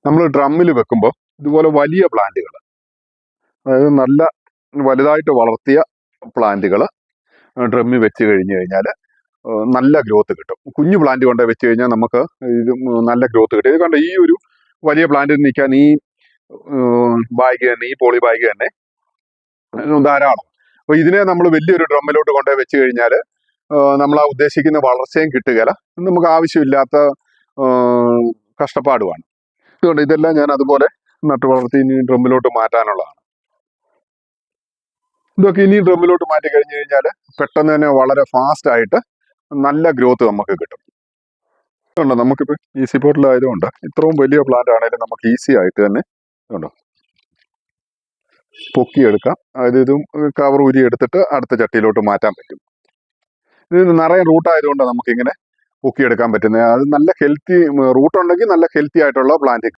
നമ്മൾ ഡ്രമ്മിൽ വെക്കുമ്പോൾ ഇതുപോലെ വലിയ പ്ലാന്റുകൾ, അതായത് നല്ല വലുതായിട്ട് വളർത്തിയ പ്ലാന്റുകൾ ഡ്രമ്മിൽ വെച്ച് കഴിഞ്ഞ് കഴിഞ്ഞാൽ നല്ല ഗ്രോത്ത് കിട്ടും. കുഞ്ഞു പ്ലാന്റ് കൊണ്ട് വെച്ച് കഴിഞ്ഞാൽ നമുക്ക് ഇത് നല്ല ഗ്രോത്ത് കിട്ടും. ഇത് കണ്ട ഈ ഒരു വലിയ പ്ലാന്റിൽ നിൽക്കാൻ ഈ ബാഗ് തന്നെ, ഈ പോളി ബാഗ് തന്നെ ധാരാളം. അപ്പൊ ഇതിനെ നമ്മൾ വലിയൊരു ഡ്രമ്മിലോട്ട് കൊണ്ടുപോയി വെച്ച് കഴിഞ്ഞാൽ നമ്മൾ ആ ഉദ്ദേശിക്കുന്ന വളർച്ചയും കിട്ടുകയില്ല, നമുക്ക് ആവശ്യമില്ലാത്ത കഷ്ടപ്പാടുമാണ്. അതുകൊണ്ട് ഇതെല്ലാം ഞാൻ അതുപോലെ നട്ടു വളർത്തി ഇനി ഡ്രമ്മിലോട്ട് മാറ്റാനുള്ളതാണ്. ഇതൊക്കെ ഇനി ഡ്രമ്മിലോട്ട് മാറ്റി കഴിഞ്ഞ് കഴിഞ്ഞാൽ പെട്ടെന്ന് തന്നെ വളരെ ഫാസ്റ്റ് ആയിട്ട് നല്ല ഗ്രോത്ത് നമുക്ക് കിട്ടും. അതുകൊണ്ട് നമുക്കിപ്പോൾ ഈസി പോട്ടിലായതുകൊണ്ട് ഇത്രയും വലിയ പ്ലാന്റ് ആണെങ്കിലും നമുക്ക് ഈസി ആയിട്ട് തന്നെ ഉണ്ടോ പൊക്കിയെടുക്കാം. അതായത് ഇതും കവർ ഊരി എടുത്തിട്ട് അടുത്ത ചട്ടിയിലോട്ട് മാറ്റാൻ പറ്റും. ഇത് നിറയെ റൂട്ടായതുകൊണ്ട് നമുക്കിങ്ങനെ പൊക്കിയെടുക്കാൻ പറ്റുന്നത്. അത് നല്ല ഹെൽത്തി റൂട്ട് ഉണ്ടെങ്കിൽ നല്ല ഹെൽത്തി ആയിട്ടുള്ള പ്ലാന്റ്